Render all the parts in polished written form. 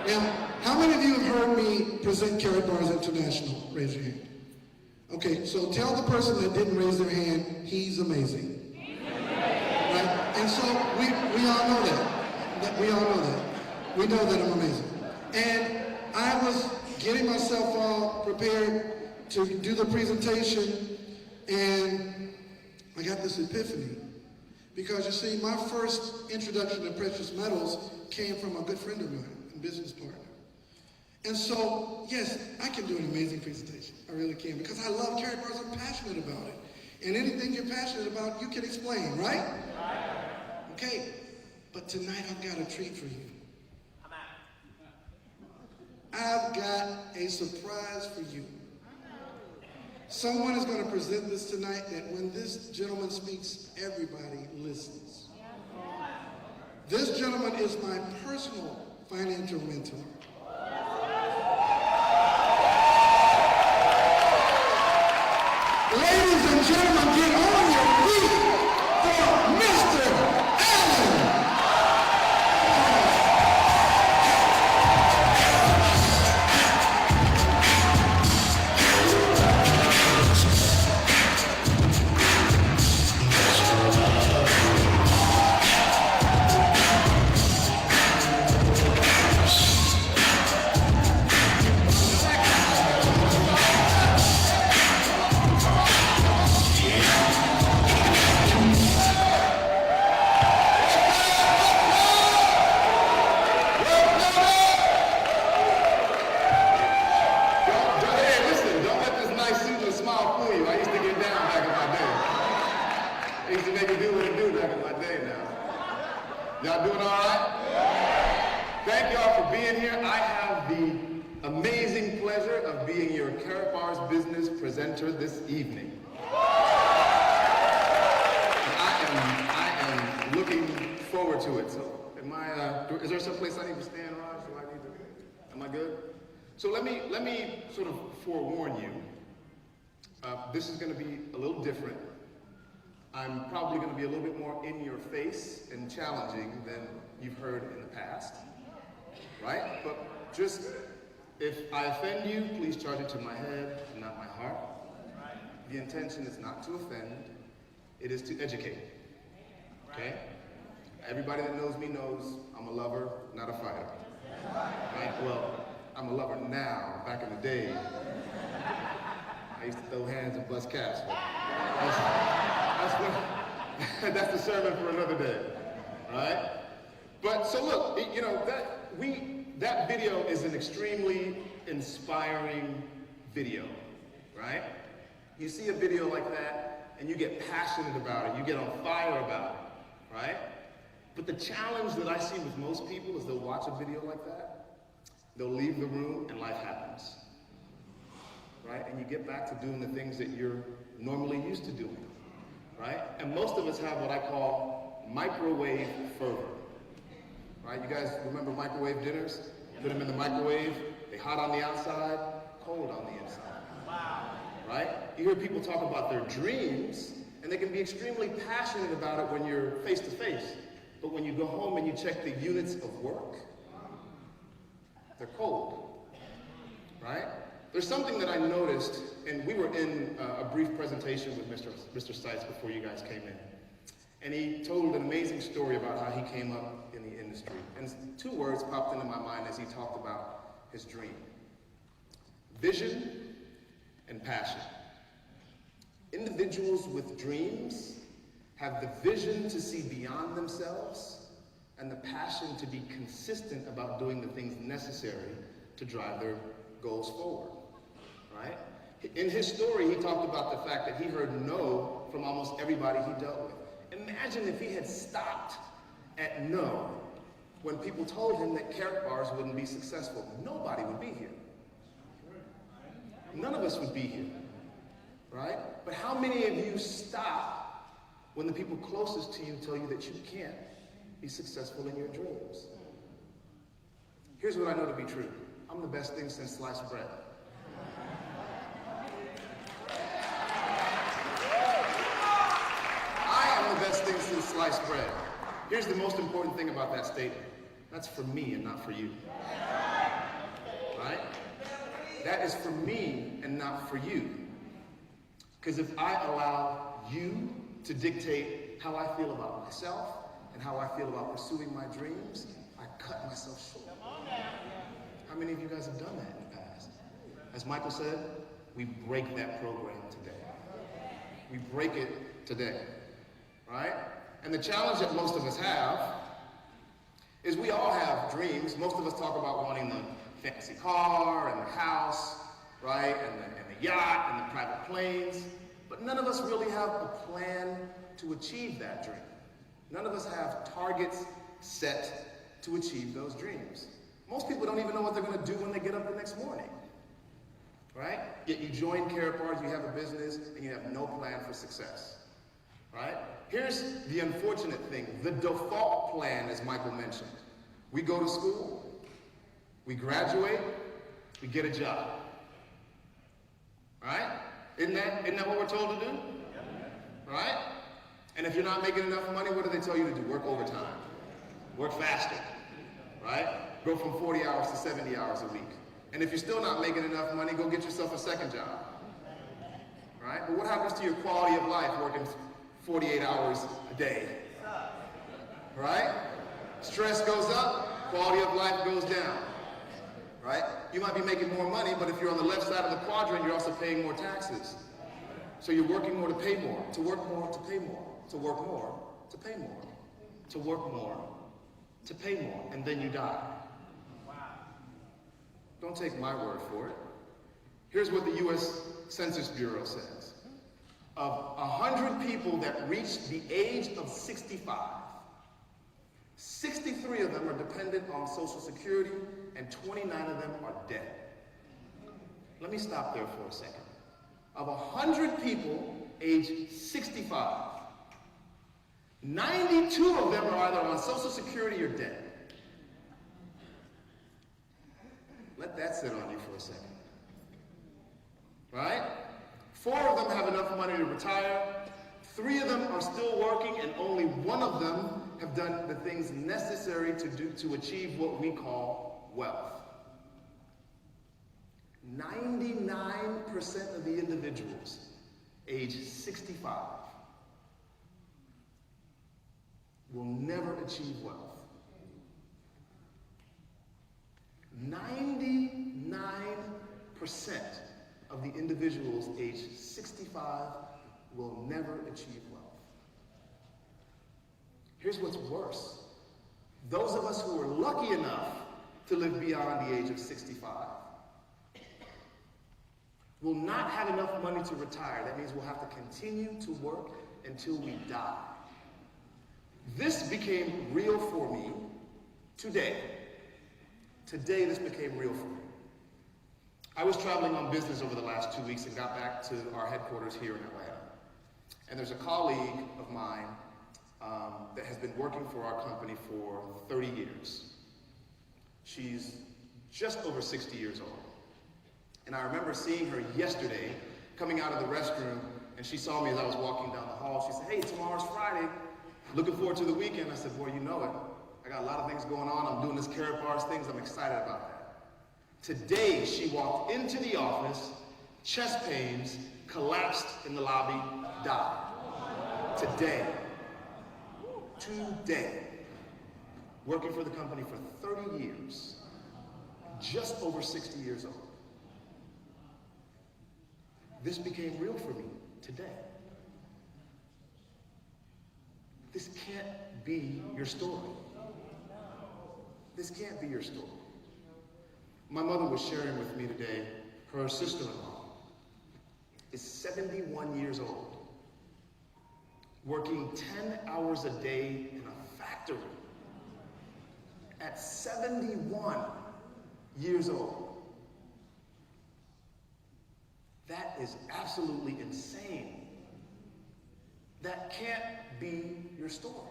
Now, how many of you have heard me present Karatbars International? Raise your hand. Okay, so tell the person that didn't raise their hand, he's amazing. Right? And so we all know that. We all know that. We know that I'm amazing. And I was getting myself all prepared to do the presentation, and I got this epiphany. Because you see, my first introduction to precious metals came from a good friend of mine and business partner. And so, yes, I can do an amazing presentation. I really can, because I love Karatbars. I'm passionate about it. And anything you're passionate about, you can explain, right? Okay, but tonight I've got a treat for you. I've got a surprise for you. Someone is going to present this tonight that when this gentleman speaks, everybody listens. This gentleman is my personal financial mentor. Ladies and gentlemen, get on your feet for Mr. Allen. Y'all doing all right? Thank y'all for being here. I have the amazing pleasure of being your Karatbars business presenter this evening. I am looking forward to it. So, is there some place I need to stand, Raj? Am I good? So let me sort of forewarn you. This is going to be a little different. I'm probably going to be a little bit more in your face and challenging than you've heard in the past, right? But just, if I offend you, please charge it to my head, not my heart. The intention is not to offend, it is to educate, okay? Everybody that knows me knows I'm a lover, not a fighter, right? Well, I'm a lover now. Back in the day, I used to throw hands and bust caps. That's the sermon for another day, right? But so look, you know, that video is an extremely inspiring video, right? You see a video like that and you get passionate about it, you get on fire about it, right? But the challenge that I see with most people is they'll watch a video like that, they'll leave the room and life happens, right? And you get back to doing the things that you're normally used to doing. Right? And most of us have what I call microwave fervor. Right? You guys remember microwave dinners? Put them in the microwave, they hot on the outside, cold on the inside. Wow. Right? You hear people talk about their dreams, and they can be extremely passionate about it when you're face to face. But when you go home and you check the units of work, they're cold. Right? There's something that I noticed, and we were in a brief presentation with Mr. Seitz before you guys came in. And he told an amazing story about how he came up in the industry. And two words popped into my mind as he talked about his dream. Vision and passion. Individuals with dreams have the vision to see beyond themselves and the passion to be consistent about doing the things necessary to drive their goals forward. Right? In his story, he talked about the fact that he heard no from almost everybody he dealt with. Imagine if he had stopped at no when people told him that Karatbars wouldn't be successful. Nobody would be here. None of us would be here, right? But how many of you stop when the people closest to you tell you that you can't be successful in your dreams? Here's what I know to be true. I'm the best thing since sliced bread. Best thing since sliced bread. Here's the most important thing about that statement. That's for me and not for you. That is for me and not for you. Because if I allow you to dictate how I feel about myself and how I feel about pursuing my dreams, I cut myself short. How many of you guys have done that in the past? As Michael said, we break that program today. We break it today, right? And the challenge that most of us have is we all have dreams. Most of us talk about wanting the fancy car and the house, right? And the yacht and the private planes. But none of us really have a plan to achieve that dream. None of us have targets set to achieve those dreams. Most people don't even know what they're going to do when they get up the next morning, right? Yet you join Karatbars, you have a business, and you have no plan for success, right? Here's the unfortunate thing. The default plan, as Michael mentioned. We go to school, we graduate, we get a job, right? Isn't that what we're told to do? Right? And if you're not making enough money, what do they tell you to do? Work overtime. Work faster, right? Go from 40 hours to 70 hours a week. And if you're still not making enough money, go get yourself a second job, right? But what happens to your quality of life working 48 hours a day, right? Stress goes up, quality of life goes down, right? You might be making more money, but if you're on the left side of the quadrant, you're also paying more taxes. So you're working more to pay more, to work more to pay more, to work more to pay more, to work more to pay more, and then you die. Don't take my word for it. Here's what the U.S. Census Bureau says. Of 100 people that reach the age of 65, 63 of them are dependent on Social Security, and 29 of them are dead. Let me stop there for a second. Of 100 people age 65, 92 of them are either on Social Security or dead. Let that sit on you for a second. Right? 4 of them have enough money to retire. 3 of them are still working, and only 1 of them have done the things necessary to achieve what we call wealth. 99% of the individuals age 65 will never achieve wealth. 99% of the individuals age 65 will never achieve wealth. Here's what's worse. Those of us who are lucky enough to live beyond the age of 65 will not have enough money to retire. That means we'll have to continue to work until we die. This became real for me today. Today, this became real for me. I was traveling on business over the last 2 weeks and got back to our headquarters here in Atlanta. And there's a colleague of mine that has been working for our company for 30 years. She's just over 60 years old. And I remember seeing her yesterday coming out of the restroom, and she saw me as I was walking down the hall. She said, "Hey, tomorrow's Friday. Looking forward to the weekend." I said, "Boy, you know it. I got a lot of things going on. I'm doing this Karatbars things. I'm excited about that." Today, she walked into the office, chest pains, collapsed in the lobby, died. Today. Working for the company for 30 years, just over 60 years old. This became real for me today. This can't be your story. This can't be your story. My mother was sharing with me today, her sister-in-law is 71 years old, working 10 hours a day in a factory at 71 years old. That is absolutely insane. That can't be your story.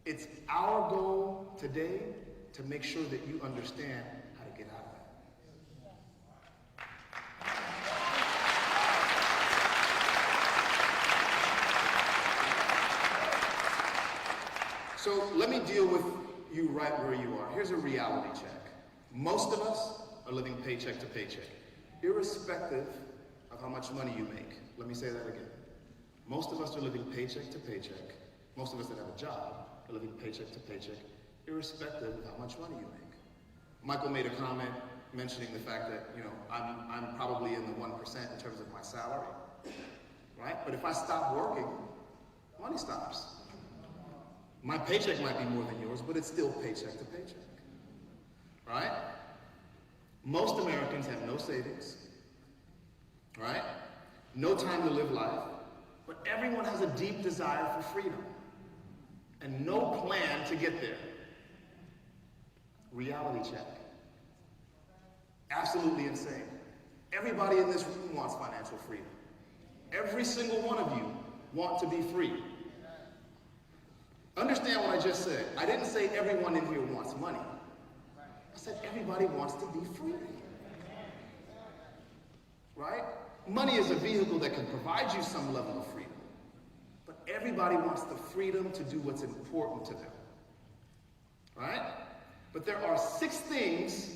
It's our goal today to make sure that you understand how to get out of that. So let me deal with you right where you are. Here's a reality check. Most of us are living paycheck to paycheck, irrespective of how much money you make. Let me say that again. Most of us are living paycheck to paycheck. Most of us that have a job are living paycheck to paycheck, irrespective of how much money you make. Michael made a comment mentioning the fact that, I'm probably in the 1% in terms of my salary, right? But if I stop working, money stops. My paycheck might be more than yours, but it's still paycheck to paycheck, right? Most Americans have no savings, right? No time to live life, but everyone has a deep desire for freedom and no plan to get there. Reality check. Absolutely insane. Everybody in this room wants financial freedom. Every single one of you want to be free. Understand what I just said. I didn't say everyone in here wants money. I said everybody wants to be free. Right? Money is a vehicle that can provide you some level of freedom. But everybody wants the freedom to do what's important to them. Right? But there are 6 things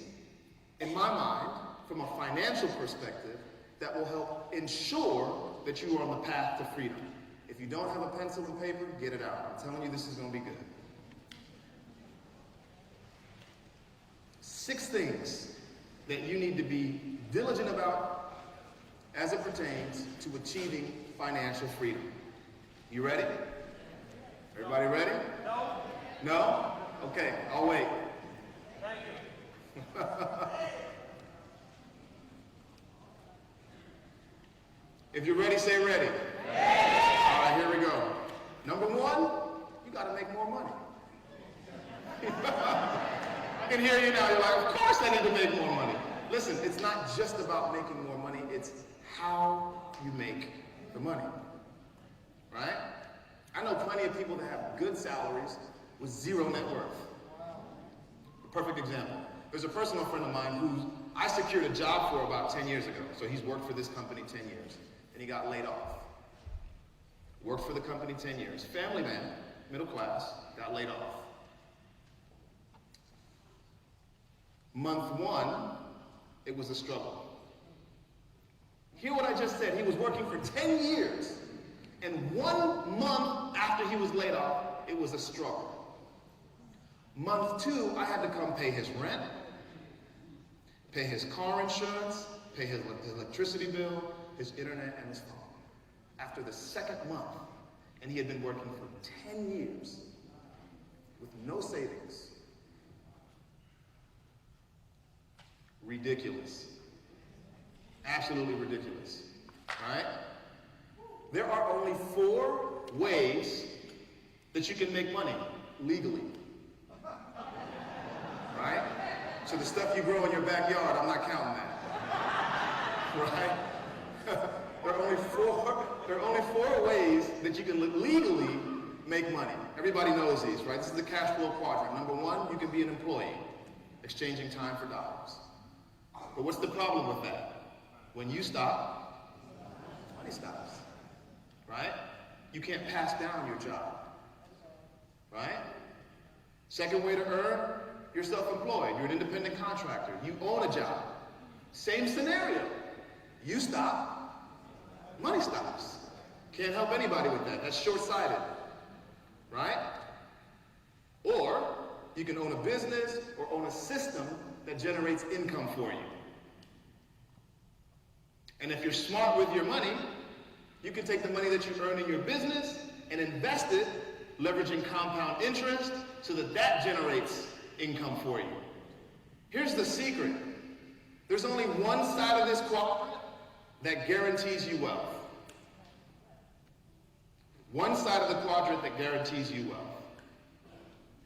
in my mind, from a financial perspective, that will help ensure that you are on the path to freedom. If you don't have a pencil and paper, get it out. I'm telling you, this is going to be good. 6 things that you need to be diligent about as it pertains to achieving financial freedom. You ready? Everybody ready? No. No? Okay, I'll wait. Thank you. If you're ready, say ready. Yeah. All right, here we go. Number 1, you got to make more money. I can hear you now. You're like, of course I need to make more money. Listen, it's not just about making more money. It's how you make the money. Right? I know plenty of people that have good salaries with 0 net worth. A perfect example. There's a personal friend of mine who I secured a job for about 10 years ago. So he's worked for this company 10 years. And he got laid off. Worked for the company 10 years. Family man, middle class, got laid off. Month 1, it was a struggle. Hear what I just said. He was working for 10 years. And 1 month after he was laid off, it was a struggle. Month 2, I had to come pay his rent, pay his car insurance, pay his electricity bill, his internet, and his phone. After the 2nd month, and he had been working for 10 years with no savings. Ridiculous. Absolutely ridiculous. All right? There are only 4 ways that you can make money legally. Right? So the stuff you grow in your backyard, I'm not counting that. Right? There are only 4 ways that you can legally make money. Everybody knows these, right? This is the cash flow quadrant. Number 1, you can be an employee, exchanging time for dollars. But what's the problem with that? When you stop, money stops. Right? You can't pass down your job. Right? Second way to earn, you're self-employed. You're an independent contractor. You own a job. Same scenario. You stop, money stops. Can't help anybody with that. That's short-sighted. Right? Or you can own a business or own a system that generates income for you. And if you're smart with your money, you can take the money that you earn in your business and invest it, leveraging compound interest, so that that generates income for you. Here's the secret. There's only one side of this quadrant that guarantees you wealth. One side of the quadrant that guarantees you wealth.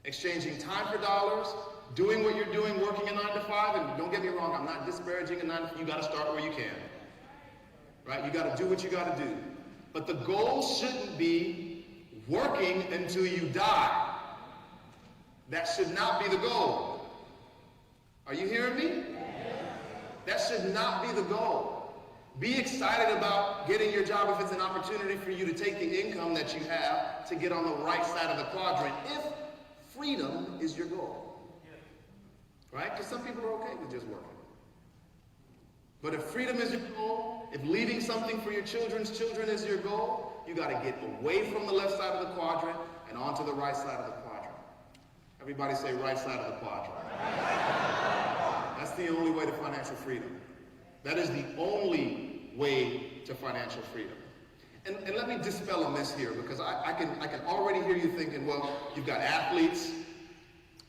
Exchanging time for dollars, doing what you're doing, working a 9 to 5, and don't get me wrong, I'm not disparaging a 9 to 5. You got to start where you can. Right? You got to do what you got to do. But the goal shouldn't be working until you die. That should not be the goal. Are you hearing me? That should not be the goal. Be excited about getting your job if it's an opportunity for you to take the income that you have to get on the right side of the quadrant, if freedom is your goal. Right? Because some people are okay with just working. But if freedom is your goal, if leaving something for your children's children is your goal, you got to get away from the left side of the quadrant and onto the right side of the quadrant. Everybody say right side of the quadrant. That's the only way to financial freedom. That is the only way to financial freedom. And let me dispel a myth here, because I can already hear you thinking, well, you've got athletes,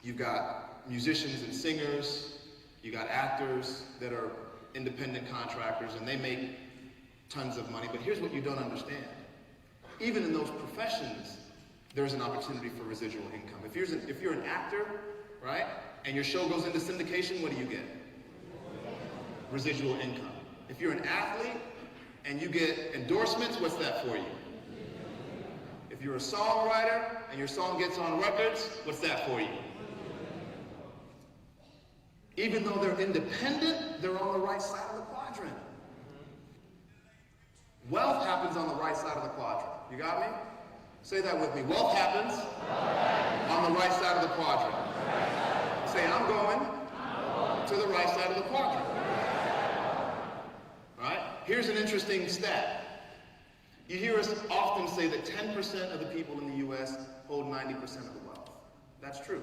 you've got musicians and singers, you got actors that are independent contractors and they make tons of money. But here's what you don't understand. Even in those professions, there's an opportunity for residual income. If you're an actor, right, and your show goes into syndication, what do you get? Residual income. If you're an athlete and you get endorsements, what's that for you? If you're a songwriter and your song gets on records, what's that for you? Even though they're independent, they're on the right side of the quadrant. Wealth happens on the right side of the quadrant. You got me? Say that with me. Wealth happens on the right side of the quadrant. Say, I'm going to the right side of the quadrant. Right? Here's an interesting stat. You hear us often say that 10% of the people in the U.S. hold 90% of the wealth. That's true.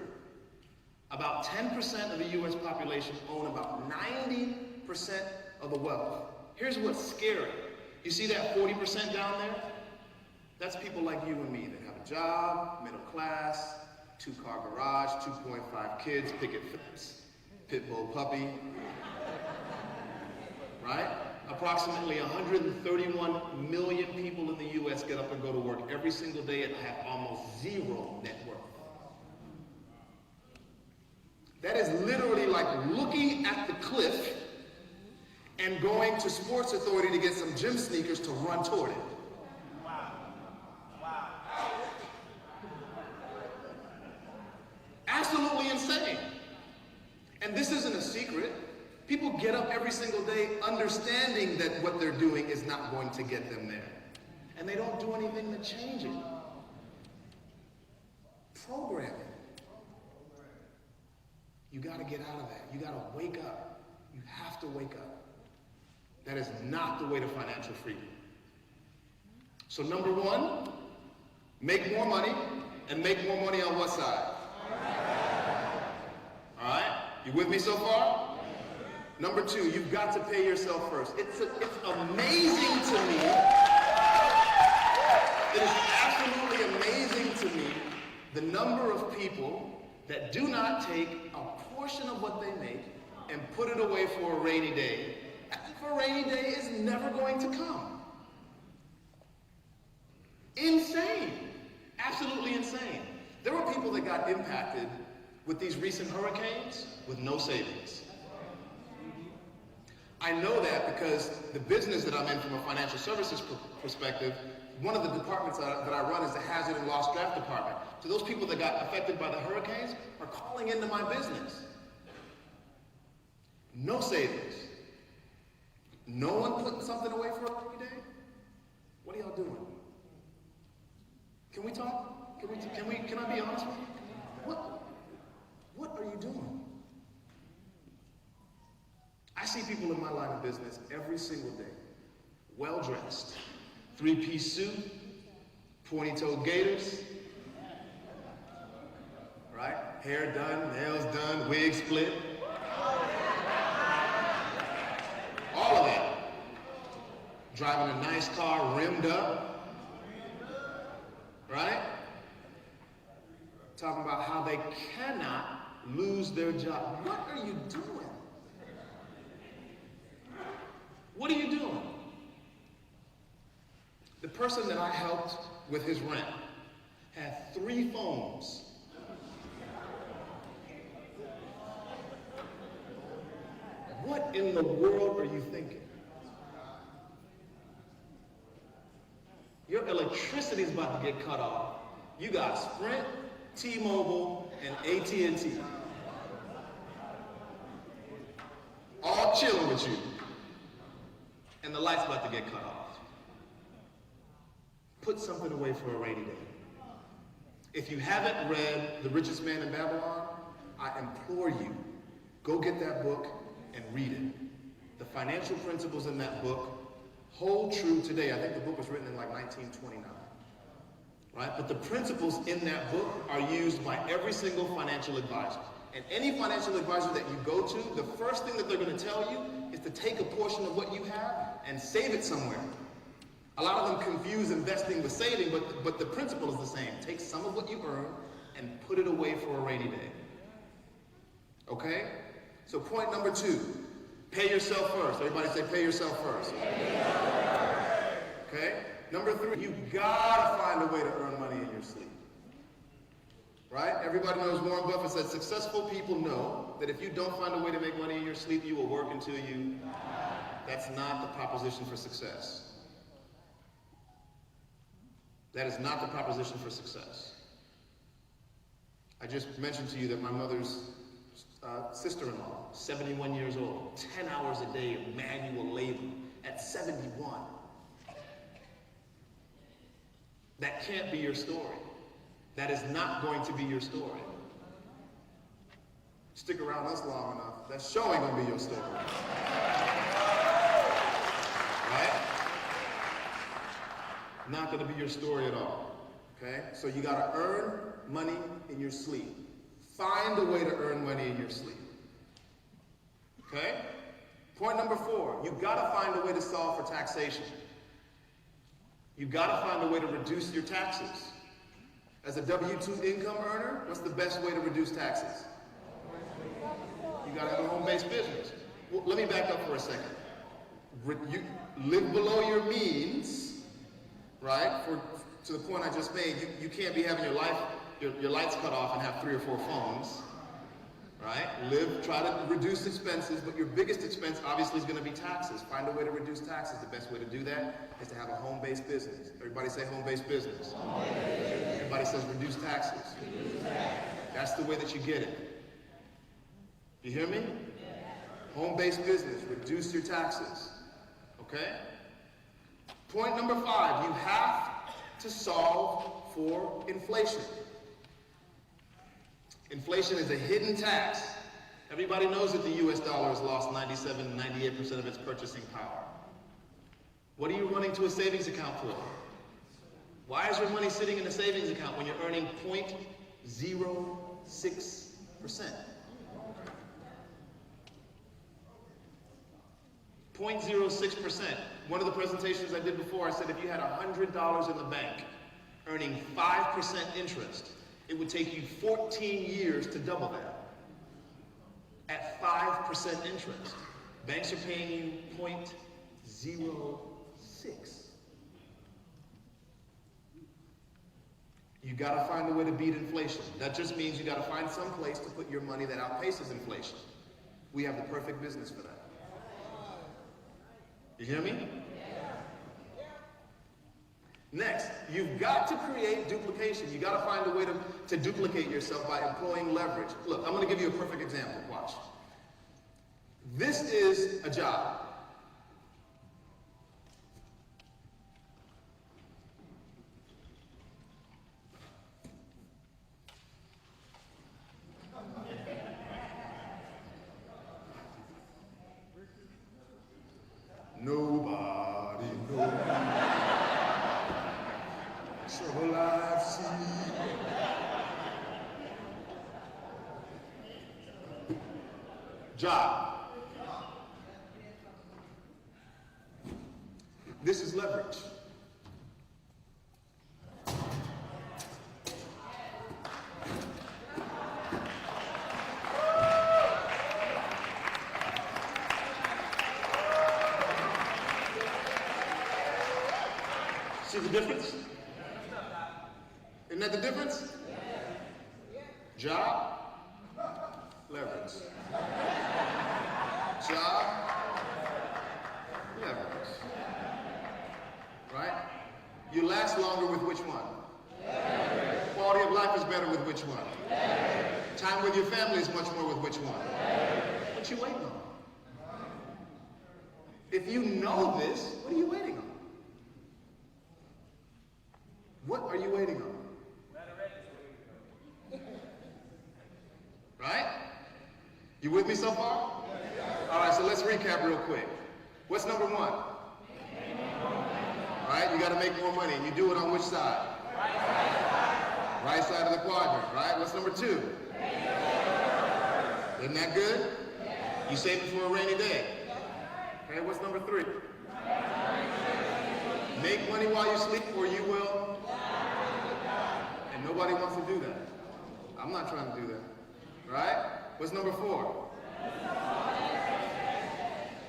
About 10% of the U.S. population own about 90% of the wealth. Here's what's scary. You see that 40% down there? That's people like you and me that have a job, middle class, 2-car garage, 2.5 kids, picket fence, pit bull puppy. Right? Approximately 131 million people in the U.S. get up and go to work every single day and have almost zero net worth. That is literally like looking at the cliff and going to Sports Authority to get some gym sneakers to run toward it. Wow. Wow. Absolutely insane. And this isn't a secret. People get up every single day understanding that what they're doing is not going to get them there. And they don't do anything to change it. Programming. You got to get out of that. You got to wake up. You have to wake up. That is not the way to financial freedom. So number one, make more money, and make more money on what side? All right? You with me so far? Number two, you've got to pay yourself first. It's amazing to me. It is absolutely amazing to me the number of people that do not take a portion of what they make and put it away for a rainy day. As if a rainy day is never going to come. Insane. Absolutely insane. There were people that got impacted with these recent hurricanes with no savings. I know that because the business that I'm in from a financial services perspective, one of the departments that I run is the hazard and loss draft department. So those people that got affected by the hurricanes are calling into my business. No savings. No one putting something away for a rainy day? What are y'all doing? Can we talk? Can I be honest with you? What are you doing? I see people in my line of business every single day, well-dressed, 3-piece suit, pointy-toed gaiters, right? Hair done, nails done, wig split. All of that. Driving a nice car, rimmed up, right? Talking about how they cannot lose their job. What are you doing? What are you doing? The person that I helped with his rent had 3 phones. What in the world are you thinking? Your electricity is about to get cut off. You got Sprint, T-Mobile, and AT&T. All chilling with you. And the light's about to get cut off. Put something away for a rainy day. If you haven't read The Richest Man in Babylon, I implore you, go get that book and read it. the financial principles in that book hold true today. I think the book was written in like 1929. Right? But the principles in that book are used by every single financial advisor. And any financial advisor that you go to, the first thing that they're going to tell you is to take a portion of what you have and save it somewhere. A lot of them confuse investing with saving, but the principle is the same. Take some of what you earn and put it away for a rainy day. Okay? So point number 2, pay yourself first. Everybody say pay yourself first. Okay? Number 3, you gotta find a way to earn money in your sleep. Right? Everybody knows Warren Buffett said successful people know that if you don't find a way to make money in your sleep, you will work until you... That's not the proposition for success. That is not the proposition for success. I just mentioned to you that my mother's sister-in-law, 71 years old, 10 hours a day of manual labor at 71. That can't be your story. That is not going to be your story. Stick around us long enough, that's showing going to be your story. Right? Not going to be your story at all. Okay? So you got to earn money in your sleep. Find a way to earn money in your sleep. Okay? Point number 4, you got to find a way to solve for taxation. You got to find a way to reduce your taxes. As a W-2 income earner, what's the best way to reduce taxes? You got to have a home-based business. Well, let me back up for a second. You live below your means, right? To the point I just made, you can't be having your lights cut off and have 3 or 4 phones, right? Try to reduce expenses, but your biggest expense obviously is going to be taxes. Find a way to reduce taxes. The best way to do that is to have a home-based business. Everybody say home-based business. Everybody says reduce taxes. That's the way that you get it. You hear me? Home-based business. Reduce your taxes. Okay? Point number 5, you have to solve for inflation. Inflation is a hidden tax. Everybody knows that the US dollar has lost 97, 98% of its purchasing power. What are you running to a savings account for? Why is your money sitting in a savings account when you're earning 0.06%? 0.06%. One of the presentations I did before, I said if you had $100 in the bank earning 5% interest, it would take you 14 years to double that. At 5% interest. Banks are paying you 0.06. You gotta find a way to beat inflation. That just means you gotta find some place to put your money that outpaces inflation. We have the perfect business for that. You hear me? Next, you've got to create duplication. You got to find a way to duplicate yourself by employing leverage. Look, I'm going to give you a perfect example. Watch. This is a job. Nobody knows. Trouble I've seen. Job. This is leverage. See the difference? Isn't that the difference? Job, leverage. Job, leverage. Right? You last longer with which one? Leverage. Quality of life is better with which one? Leverage. Time with your family is much more with which one? Leverage. What you waiting on? If you know this, what are you waiting on? What are you waiting on? Right? You with me so far? All All right, so let's recap real quick. What's number one? All right, you got to make more money. And you do it on which side? Right side of the quadrant, right? What's number two? Isn't that good? You save it for a rainy day. Okay, what's number three? Make money while you sleep or you will. And nobody wants to do that. I'm not trying to do that. Right? What's number four?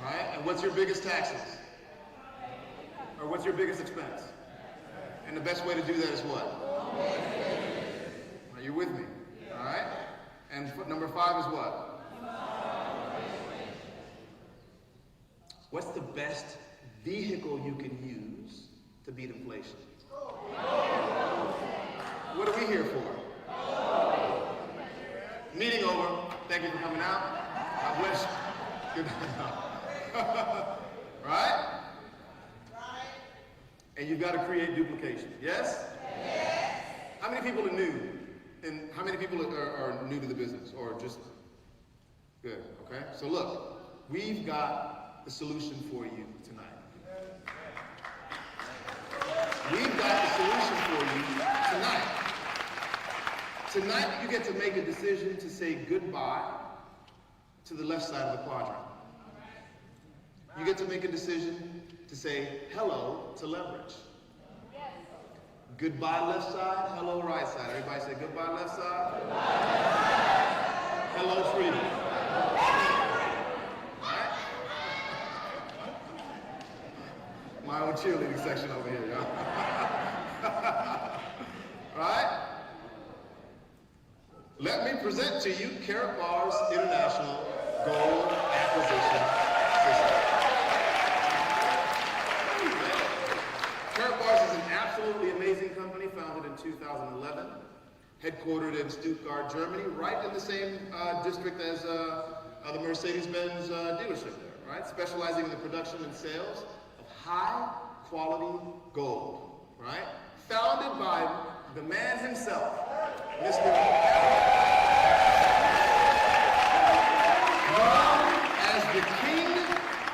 Right? And what's your biggest taxes? Or what's your biggest expense? And the best way to do that is what? Are you with me? All right? And number five is what? What's the best vehicle you can use to beat inflation? What are we here for? Meeting over. Thank you for coming out. God bless you. Good night. Right? And you've got to create duplication. Yes? Yes. How many people are new? And how many people are new to the business? Or just good? Okay? So look, we've got the solution for you tonight. We've got the solution for you tonight. Tonight you get to make a decision to say goodbye to the left side of the quadrant. You get to make a decision to say hello to leverage. Goodbye left side, hello right side. Everybody say goodbye left side. Hello freedom. Right? My own cheerleading section over here, y'all. Right? Let me present to you Karatbars International Gold Acquisition System. Karatbars is an absolutely amazing company founded in 2011, headquartered in Stuttgart, Germany, right in the same district as the Mercedes-Benz dealership there, right? Specializing in the production and sales of high-quality gold, right? Founded by the man himself, Mr. known as the King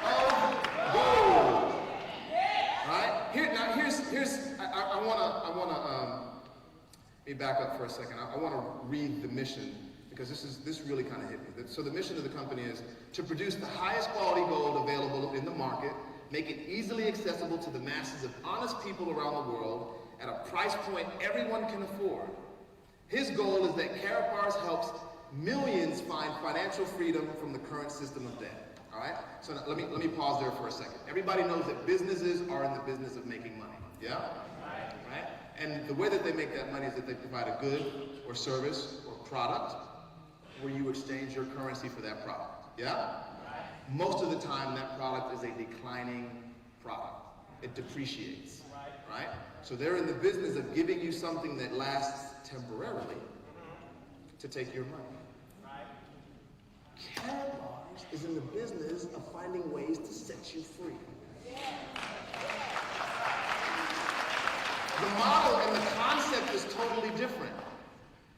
of Gold. Right? I wanna let me back up for a second. I wanna read the mission because this really kind of hit me. So the mission of the company is to produce the highest quality gold available in the market, make it easily accessible to the masses of honest people around the world at a price point everyone can afford. His goal is that Karatbars helps millions find financial freedom from the current system of debt. All right? So now, let me pause there for a second. Everybody knows that businesses are in the business of making money. Yeah? Right? And the way that they make that money is that they provide a good or service or product where you exchange your currency for that product. Yeah? Most of the time, that product is a declining product. It depreciates. Right? So they're in the business of giving you something that lasts temporarily to take your money. Karatbars is in the business of finding ways to set you free. The model and the concept is totally different.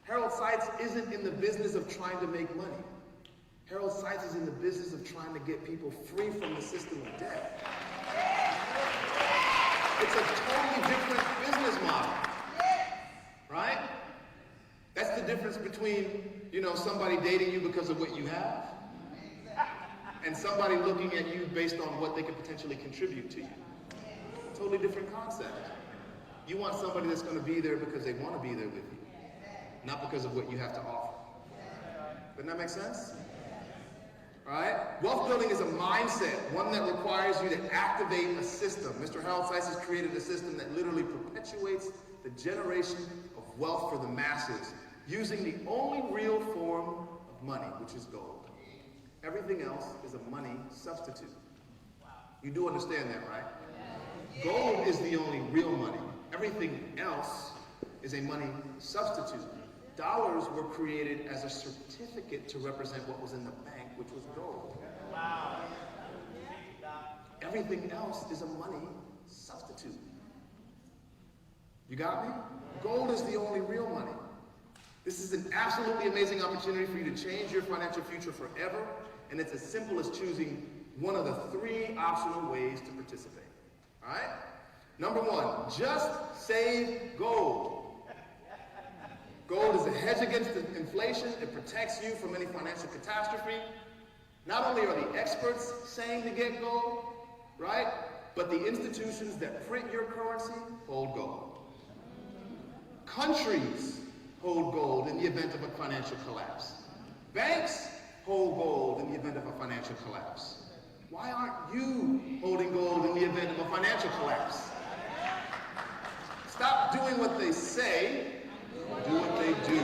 Harold Seitz isn't in the business of trying to make money. Harold Seitz is in the business of trying to get people free from the system of debt. It's a totally different business model. Right? That's the difference between, somebody dating you because of what you have and somebody looking at you based on what they could potentially contribute to you. Totally different concept. You want somebody that's going to be there because they want to be there with you, not because of what you have to offer. Doesn't that make sense? Right? Wealth building is a mindset, one that requires you to activate a system. Mr. Harold Seitz has created a system that literally perpetuates the generation of wealth for the masses, using the only real form of money, which is gold. Everything else is a money substitute. You do understand that, right? Gold is the only real money. Everything else is a money substitute. Dollars were created as a certificate to represent what was in the bank, which was gold. Wow. Everything else is a money substitute. You got me? Gold is the only real money. This is an absolutely amazing opportunity for you to change your financial future forever, and it's as simple as choosing one of the 3 optional ways to participate. All right? Number 1, just save gold. Gold is a hedge against inflation. It protects you from any financial catastrophe. Not only are the experts saying to get gold, right? But the institutions that print your currency hold gold. Countries hold gold in the event of a financial collapse. Banks hold gold in the event of a financial collapse. Why aren't you holding gold in the event of a financial collapse? Stop doing what they say, do what they do.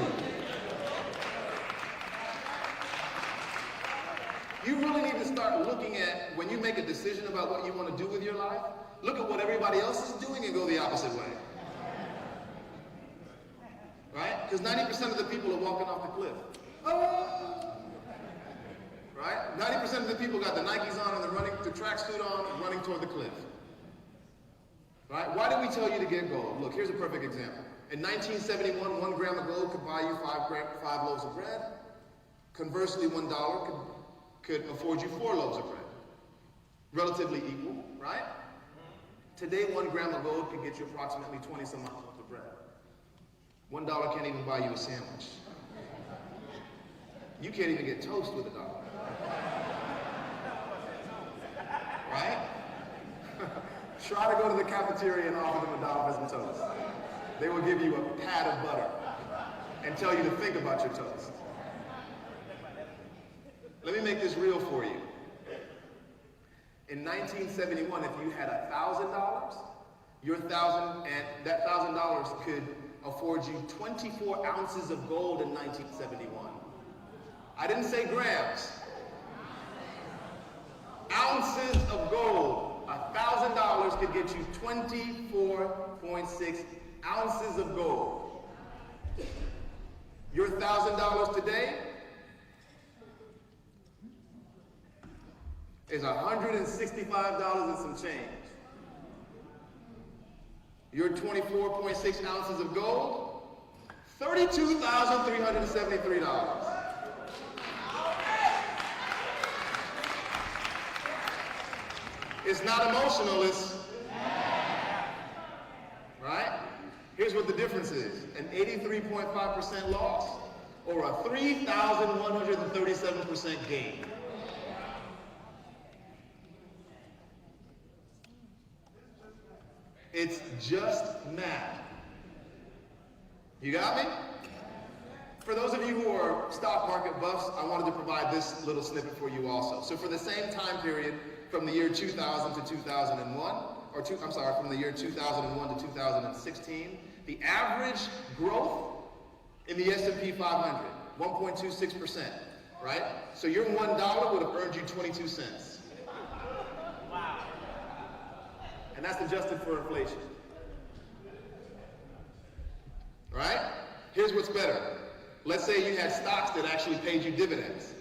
You really need to start looking at, when you make a decision about what you want to do with your life, look at what everybody else is doing and go the opposite way. Right? Because 90% of the people are walking off the cliff. Oh! Right? 90% of the people got the Nikes on and they're running the tracksuit on and running toward the cliff. Right? Why did we tell you to get gold? Look, here's a perfect example. In 1971, 1 gram of gold could buy you 5 loaves of bread. Conversely, $1 could afford you 4 loaves of bread. Relatively equal, right? Today, 1 gram of gold could get you approximately 20-some odd loaves of bread. $1 can't even buy you a sandwich. You can't even get toast with $1. Right? Try to go to the cafeteria and offer them $1 for some toast. They will give you a pat of butter and tell you to think about your toast. Let me make this real for you. In 1971, if you had $1,000, that $1,000 could afford you 24 ounces of gold in 1971. I didn't say grams. Ounces of gold. $1,000 could get you 24.6 ounces of gold. Your $1,000 today is $165 and some change. Your 24.6 ounces of gold, $32,373. It's not emotional, it's right? Here's what the difference is. An 83.5% loss or a 3,137% gain. It's just math. You got me? For those of you who are stock market buffs, I wanted to provide this little snippet for you also. So for the same time period, from the year 2000 to 2001, from the year 2001 to 2016, the average growth in the S&P 500, 1.26%, right? So your $1 would have earned you 22 cents. Wow. And that's adjusted for inflation. Right? Here's what's better. Let's say you had stocks that actually paid you dividends.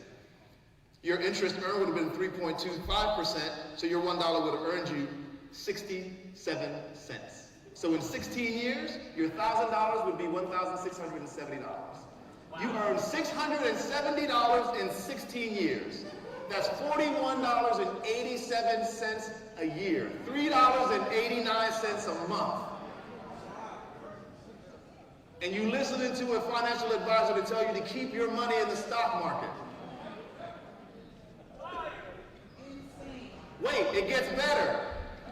Your interest earned would have been 3.25%, so your $1 would have earned you 67 cents. So in 16 years, your $1,000 would be $1,670. Wow. You earned $670 in 16 years. That's $41.87 a year, $3.89 a month. And you listening to a financial advisor to tell you to keep your money in the stock market. Wait, it gets better.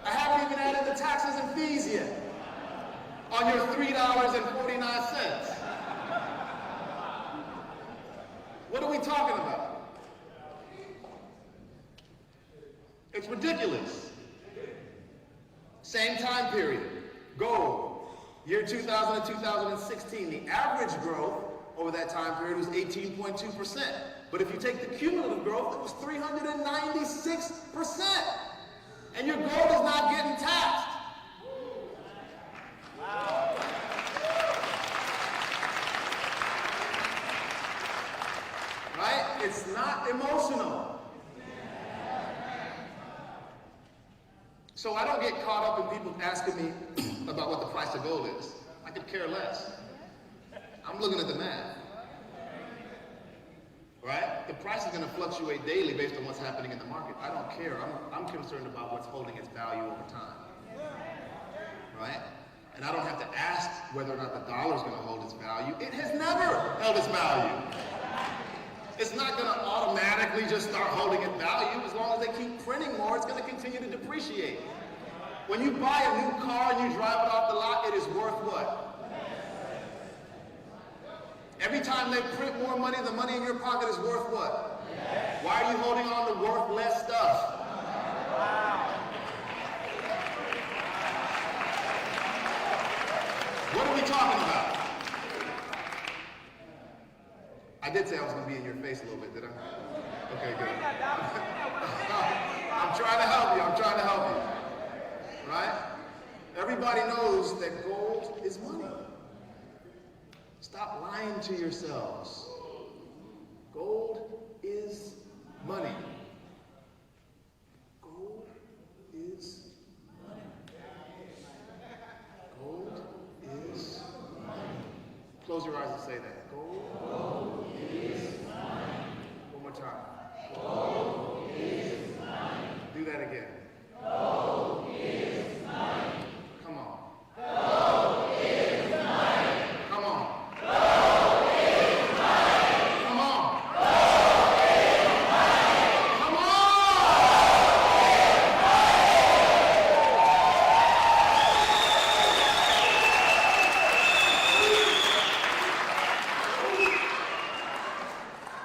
I haven't even added the taxes and fees yet on your $3.49. What are we talking about? It's ridiculous. Same time period. Gold, year 2000 to 2016, the average growth over that time period was 18.2%. But if you take the cumulative growth, it was 396%. And your gold is not getting taxed. Wow. Right? It's not emotional. So I don't get caught up in people asking me about what the price of gold is. I could care less. I'm looking at the math. right? The price is going to fluctuate daily based on what's happening in the market. I don't care. I'm concerned about what's holding its value over time, right? And I don't have to ask whether or not the dollar is going to hold its value. It has never held its value. It's not going to automatically just start holding its value. As long as they keep printing more, it's going to continue to depreciate. When you buy a new car and you drive it off the lot, it is worth what? Every time they print more money, the money in your pocket is worth what? Why are you holding on to worth less stuff? What are we talking about? I did say I was going to be in your face a little bit, did I? Okay, good. I'm trying to help you. I'm trying to help you. Right? Everybody knows that gold is money. Stop lying to yourselves. Gold is money. Gold is money. Gold is money. Close your eyes and say that. Gold is money. One more time. Gold is money. Do that again. Gold is money. Come on. Gold is money. Come on. Gold is money. Come on. Gold is money. Come on.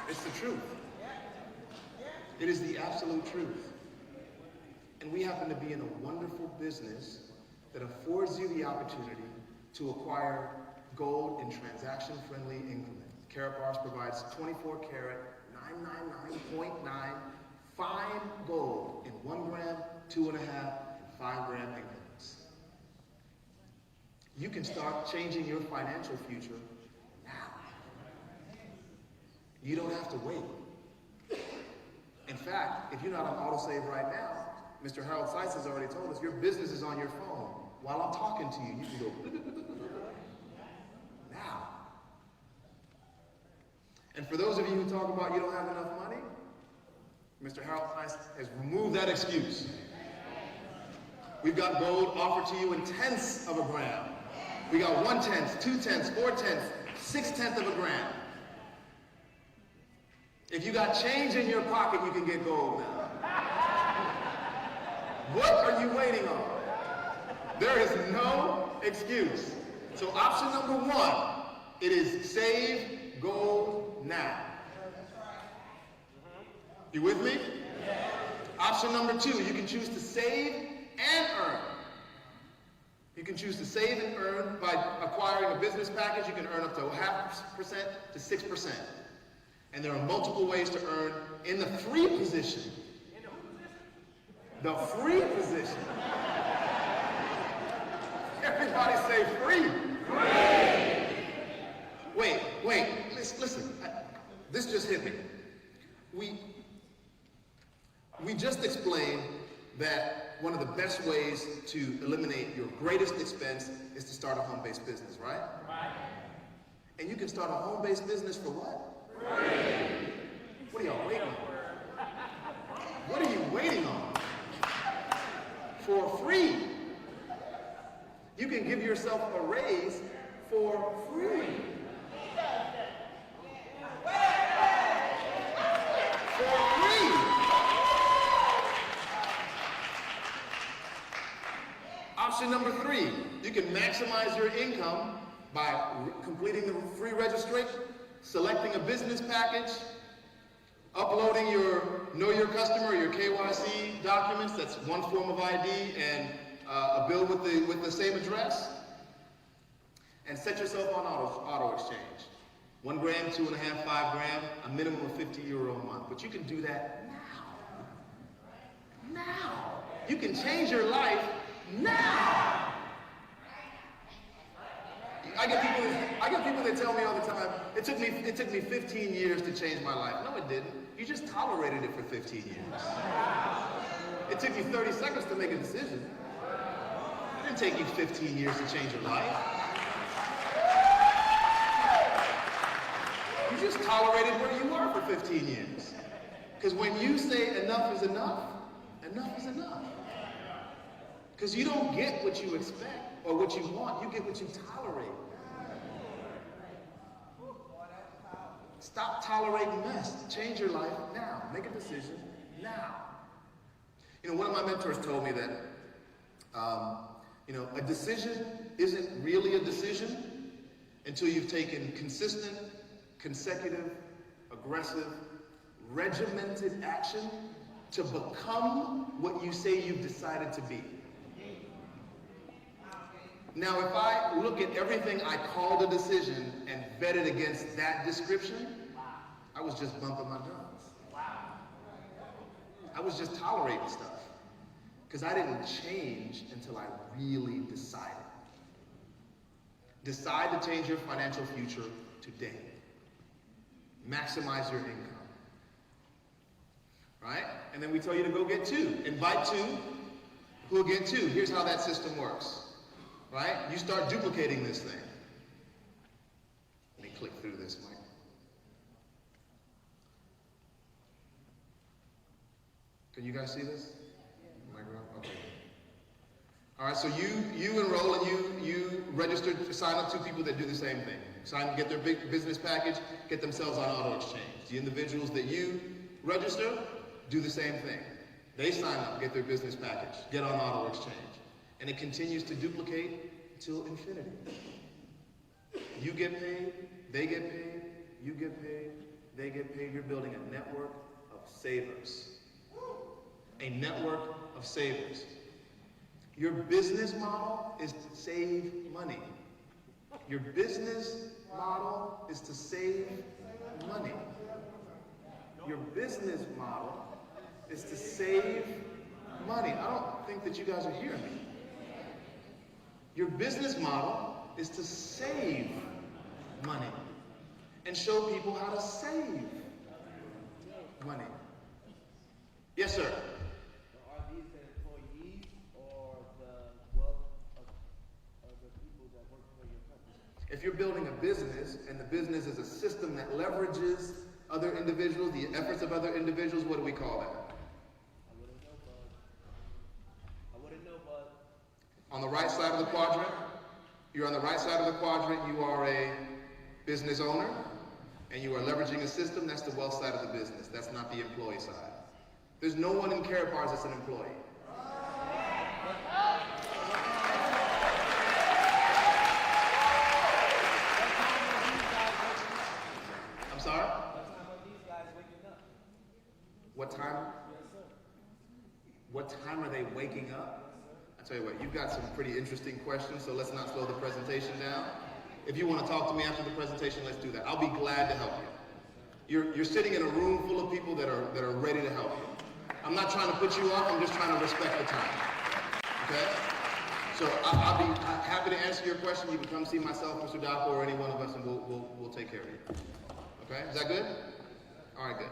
It's the truth. It is the absolute truth. And we happen to be in a wonderful business that affords you the opportunity to acquire gold in transaction-friendly increments. Karatbars provides 24-karat, 999.9 fine gold in 1 gram, 2.5, and 5 gram increments. You can start changing your financial future now. You don't have to wait. In fact, if you're not on autosave right now, Mr. Harold Seitz has already told us your business is on your phone. While I'm talking to you, you can go now. And for those of you who talk about you don't have enough money, Mr. Harold Seitz has removed that excuse. We've got gold offered to you in tenths of a gram. We got 1/10, 2/10, 4/10, 6/10 of a gram. If you got change in your pocket, you can get gold now. What are you waiting on? There is no excuse. So option number 1, it is save gold now. You with me? Option number 2, you can choose to save and earn. You can choose to save and earn by acquiring a business package. You can earn up to 0.5% to 6%. And there are multiple ways to earn in the free position. The free position. Everybody say free. Free. Wait. Listen. This just hit me. We just explained that one of the best ways to eliminate your greatest expense is to start a home-based business, right? Right. And you can start a home-based business for what? Free. What are y'all waiting on? What are you waiting on? For free. You can give yourself a raise for free. For free. Option number 3, you can maximize your income by completing the free registration, selecting a business package, uploading your Know Your Customer, your KYC documents, that's one form of ID, and a bill with the same address, and set yourself on auto exchange. 1 gram, 2.5, 5 gram, a minimum of €50 a month. But you can do that now. Now. You can change your life now. I get people that tell me all the time, it took me 15 years to change my life. No, it didn't. You just tolerated it for 15 years. It took you 30 seconds to make a decision. It didn't take you 15 years to change your life. You just tolerated where you were for 15 years. Because when you say enough is enough, enough is enough. Because you don't get what you expect or what you want, you get what you tolerate. Stop tolerating mess. Change your life now. Make a decision now. You know, one of my mentors told me that, a decision isn't really a decision until you've taken consistent, consecutive, aggressive, regimented action to become what you say you've decided to be. Now, if I look at everything I called a decision and vet it against that description, I was just bumping my drums. I was just tolerating stuff. Because I didn't change until I really decided. Decide to change your financial future today. Maximize your income. Right? And then we tell you to go get two. Invite two, who'll get two. Here's how that system works. Right? You start duplicating this thing. Let me click through this, Mike. Can you guys see this? Okay. All right, so you enroll and you register, sign up two people that do the same thing. Get their big business package, get themselves on auto exchange. The individuals that you register do the same thing. They sign up, get their business package, get on auto exchange. And it continues to duplicate until infinity. You get paid, they get paid, you get paid, they get paid. You're building a network of savers. A network of savers. Your business model is to save money. Your business model is to save money. Your business model is to save money. I don't think that you guys are hearing me. Your business model is to save money and show people how to save money. Yes, sir. Are these the employees or the wealth of the people that work for your company? If you're building a business and the business is a system that leverages other individuals, the efforts of other individuals, what do we call that? I wouldn't know, bud. On the right side of the quadrant, you're on the right side of the quadrant, you are a business owner, and you are leveraging a system. That's the wealth side of the business. That's not the employee side. There's no one in Karatbars that's an employee. I'm sorry? What time? What time are they waking up? I tell you what, you've got some pretty interesting questions, so let's not slow the presentation down. If you want to talk to me after the presentation, let's do that. I'll be glad to help you. You're sitting in a room full of people that are ready to help you. I'm not trying to put you off, I'm just trying to respect the time. Okay? So I'll be happy to answer your question. You can come see myself, Mr. Dapo, or any one of us, and we'll take care of you. Okay? Is that good? All right, good.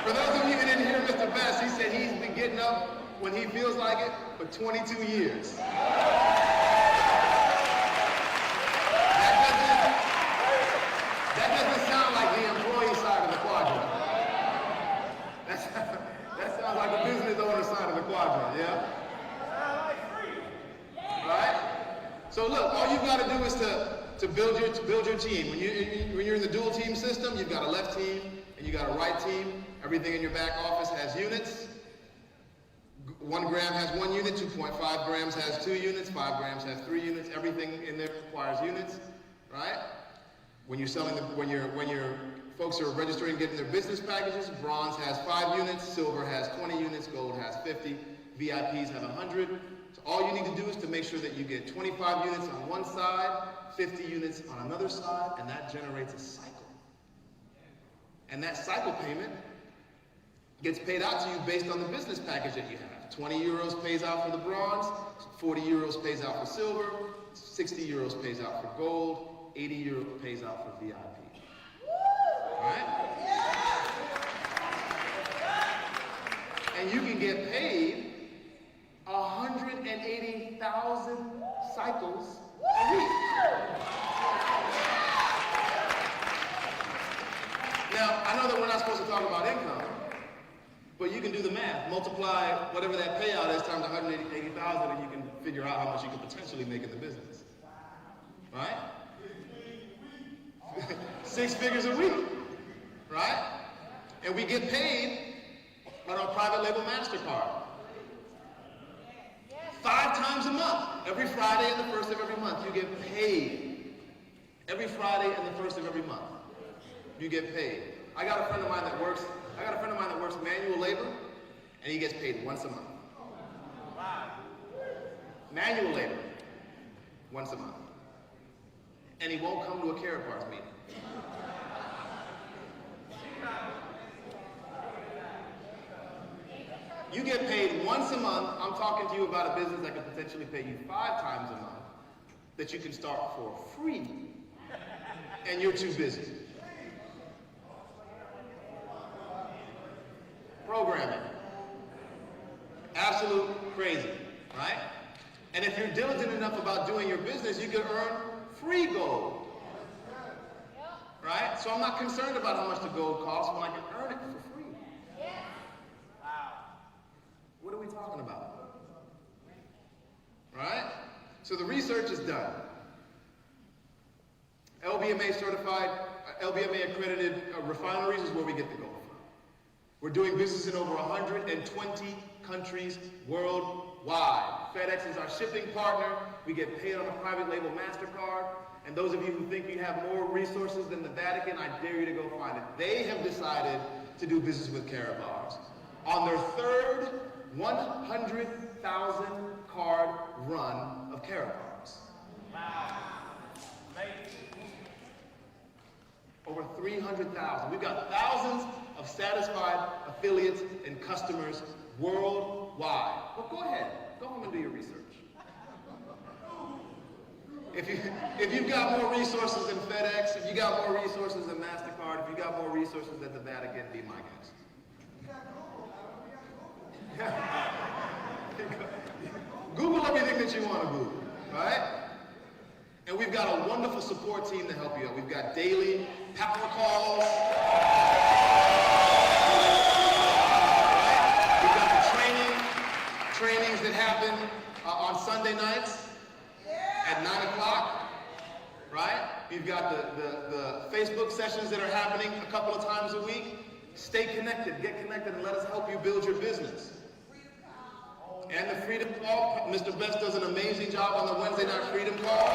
For those of you who didn't hear Mr. Best, he said he's been getting up when he feels like it for 22 years. That doesn't sound like the employee side of the quadrant. That sounds like the business owner side of the quadrant, yeah? Right? So look, all you've got to do is to build your team. When you're in the dual team system, you've got a left team and you got a right team. Everything in your back office has units. 1 gram has 1 unit, 2.5 grams has 2 units, 5 grams has 3 units. Everything in there requires units, right? When you're when your folks are registering, getting their business packages, bronze has 5 units, silver has 20 units, gold has 50, VIPs have 100. So all you need to do is to make sure that you get 25 units on one side, 50 units on another side, and that generates a cycle. And that cycle payment gets paid out to you based on the business package that you have. 20 euros pays out for the bronze, 40 euros pays out for silver, 60 euros pays out for gold, 80 euros pays out for VIP. All right? And you can get paid 180,000 cycles a week. Now, I know that we're not supposed to talk about income, but you can do the math. Multiply whatever that payout is times 180,000 and you can figure out how much you could potentially make in the business. Right? 6 figures a week. Right? And we get paid on our private label MasterCard. 5 times a month. Every Friday and the first of every month, you get paid. Every Friday and the first of every month, you get paid. I got a friend of mine that works manual labor, and he gets paid once a month. Manual labor, once a month. And he won't come to a Karatbars meeting. You get paid once a month. I'm talking to you about a business that could potentially pay you 5 times a month that you can start for free. And you're too busy. Programming. Absolute crazy, right? And if you're diligent enough about doing your business, you can earn free gold. Right? So I'm not concerned about how much the gold costs when I can earn it for free. What are we talking about? Right? So the research is done. LBMA certified, LBMA accredited refineries is where we get the gold from. We're doing business in over 120 countries worldwide. FedEx is our shipping partner. We get paid on a private label MasterCard. And those of you who think you have more resources than the Vatican, I dare you to go find it. They have decided to do business with Karatbars. On their 3rd 100,000 card run of Karatbars. Wow. Over 300,000. We've got thousands of satisfied affiliates and customers worldwide. Well, go ahead. Go home and do your research. If you've got more resources than FedEx, if you got more resources than MasterCard, if you got more resources than the Vatican, be my guest. Google everything that you want to Google, right? And we've got a wonderful support team to help you out. We've got daily power calls. Right? We've got the trainings that happen on Sunday nights at 9 o'clock. Right? We've got the Facebook sessions that are happening a couple of times a week. Stay connected, get connected, and let us help you build your business. And the Freedom Call, Mr. Best does an amazing job on the Wednesday night Freedom Call.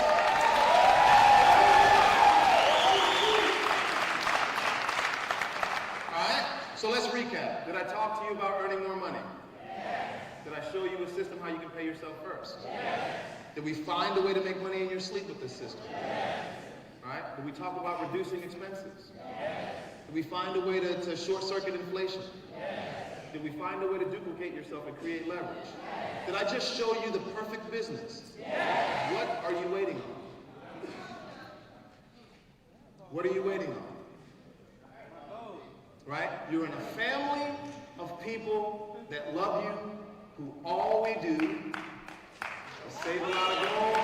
All right, so let's recap. Did I talk to you about earning more money? Yes. Did I show you a system how you can pay yourself first? Yes. Did we find a way to make money in your sleep with this system? Yes. All right, did we talk about reducing expenses? Yes. Did we find a way to short-circuit inflation? Yes. Did we find a way to duplicate yourself and create leverage? Yes. Did I just show you the perfect business? Yes. What are you waiting on? What are you waiting on? Right? You're in a family of people that love you, who all we do is save a lot of gold.